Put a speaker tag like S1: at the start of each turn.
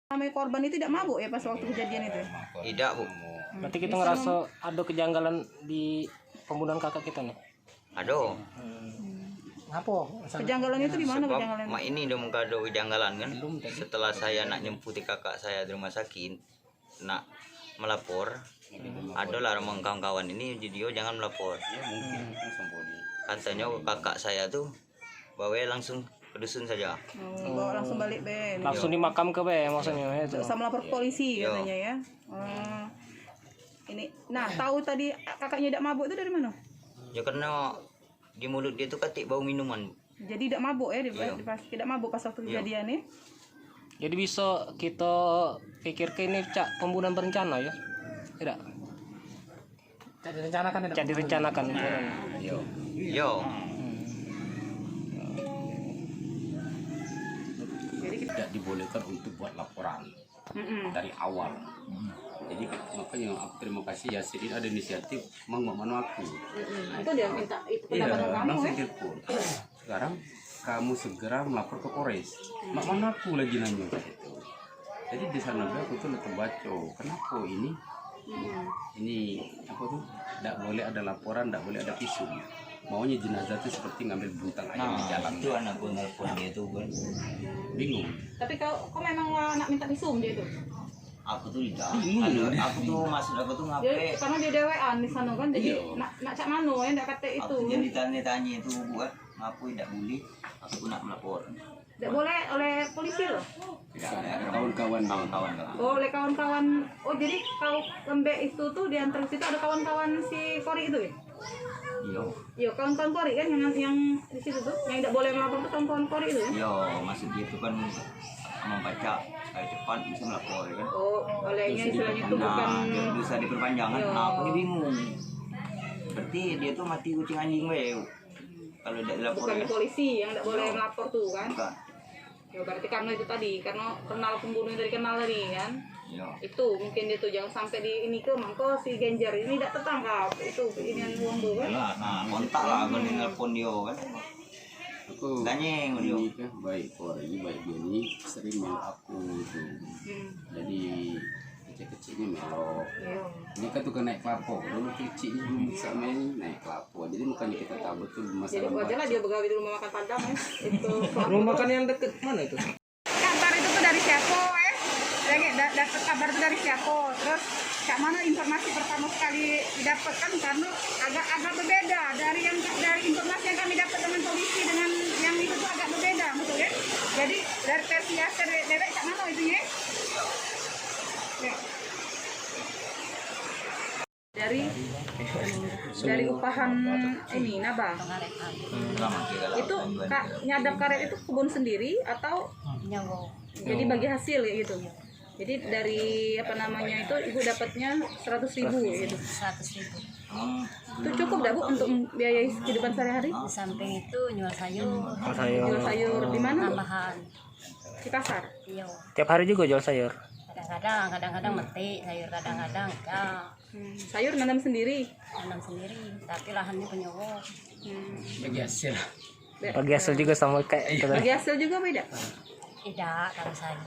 S1: Namanya korban itu tidak mabuk ya pas waktu kejadian itu?
S2: Tidak, Bu.
S3: Berarti kita ngerasa ada kejanggalan di pembunuhan kakak kita nih.
S2: Aduh.
S3: Apa?
S1: Kejanggalan itu di mana
S2: Sebab
S1: kejanggalan?
S2: mak ini udah muka ada kejanggalan kan. Setelah saya nak nyemputi kakak saya di rumah sakit, nak melapor, ada lah orang kawan-kawan ini jadi jangan melapor. Katanya kakak saya tuh bawa langsung ke dusun saja.
S1: Bawa langsung balik be.
S3: Langsung di makam ke be maksudnya itu.
S1: Usah melapor ke polisi katanya ya. Ini, nah tahu tadi kakaknya tidak mabuk itu dari mana?
S2: Ya karena di mulut dia tuh katik bau minuman.
S1: Jadi tidak mabuk ya, tidak mabuk pas waktu kejadian nih.
S3: Jadi bisa kita pikir ke ini cak pembunuhan berencana ya? Tidak? Cak direncanakan tidak? Cak direncanakan.
S2: Yo.
S1: Jadi kita
S4: tidak dibolehkan untuk buat laporan dari awal. Jadi makanya aku terima kasih Yasirin ada inisiatif mengmanu aku.
S1: itu dia minta itu pendapat kamu
S4: langsung
S1: ya.
S4: telepon. Sekarang kamu segera melapor ke Polres. Mak mana aku lagi nanya gitu. Jadi di sana aku tuh letak baca kenapa ini apa tuh tidak boleh ada laporan, tidak boleh ada visum. Maunya jenazah itu seperti ngambil buntang ayam di jalan.
S2: Itu anak gue nelfon dia tuh kan.
S4: Bingung.
S1: Tapi kau memang nak minta visum dia itu?
S2: Aku tuh tidak. Aku tuh maksud aku tuh
S1: Dia,
S2: ngapain?
S1: karena dia dewean di sana kan, jadi nak cak mano ya, ndak kata itu.
S2: Aku jadi tanya itu buat ngapain tidak boleh. Aku pun nak melapor.
S1: Tidak boleh oleh polisi loh.
S2: Tidak ada
S4: Kawan-kawan
S2: kawan-kawan.
S1: Oh, oleh kawan-kawan. Oh, jadi kau lembek itu tuh di antara situ ada kawan-kawan si Kori itu ya?
S2: Iya.
S1: Iya, kawan-kawan Kori kan yang di situ tuh, yang tidak boleh melapor tuh kawan-kawan Kori itu ya?
S2: Iya, maksud dia itu kan membaca supaya cepat bisa melapor kan.
S1: Oh, olehnya istilahnya itu bukan.
S2: Nah, dia bisa diperpanjang kan.
S1: Iya.
S2: Nah, aku bingung. Berarti dia tuh mati kucing anjing we. Kalau tidak dilapor
S1: Bukan
S2: kan.
S1: polisi yang tidak boleh melapor tuh kan?
S2: Bukan.
S1: Ya berarti karena itu tadi, karena kenal pembunuhnya dari kenal tadi kan?
S2: Iya.
S1: Itu mungkin itu jangan sampai di ini ke mangko si Genjar ini tidak tertangkap itu ini uang tuh kan?
S2: Nah, kontak lah aku di nelpon dia kan.
S4: aku
S2: Tanyeng dia.
S4: ini kan baik Polri baik Denny sering melo aku itu. Jadi kecil-kecilnya melo.
S1: Iya.
S4: Ini kan tukang naik kelapa. Dulu kecilnya belum bisa main naik kelapa. Jadi makanya kita tahu betul
S1: Jadi
S4: masalah
S1: wajar lah dia begawi di rumah makan Padang ya. Itu
S3: Rumah makan yang deket mana itu?
S1: kabar itu tuh dari siapa ya? Dapat kabar itu dari siapa? Terus kayak mana informasi pertama sekali didapatkan karena agak berbeda dari informasi yang kami dapat dengan polisi dengan yang itu tuh agak berbeda betul ya? Jadi dari versi Yasir Dewek kayak mana itu ya? Ya. Dari upahan ini nabang itu kak nyadap karet itu kebun sendiri atau jadi bagi hasil ya gitu. Jadi dari apa namanya itu ibu dapatnya 100.000 gitu.
S5: 100.000.
S1: Itu cukup dah Bu untuk biayai kehidupan sehari-hari?
S5: Di samping itu jual sayur.
S1: Jual sayur di mana? Bu?
S5: Tambahan.
S1: Di pasar.
S5: Iya.
S3: Tiap hari juga jual sayur.
S5: Kadang-kadang metik sayur, kadang-kadang enggak.
S1: Sayur nanam sendiri.
S5: Tanam sendiri, tapi lahannya punya Allah.
S4: bagi hasil.
S3: Bagi hasil juga sama kayak itu tadi.
S1: Bagi hasil juga beda.
S5: Tidak, kalau saya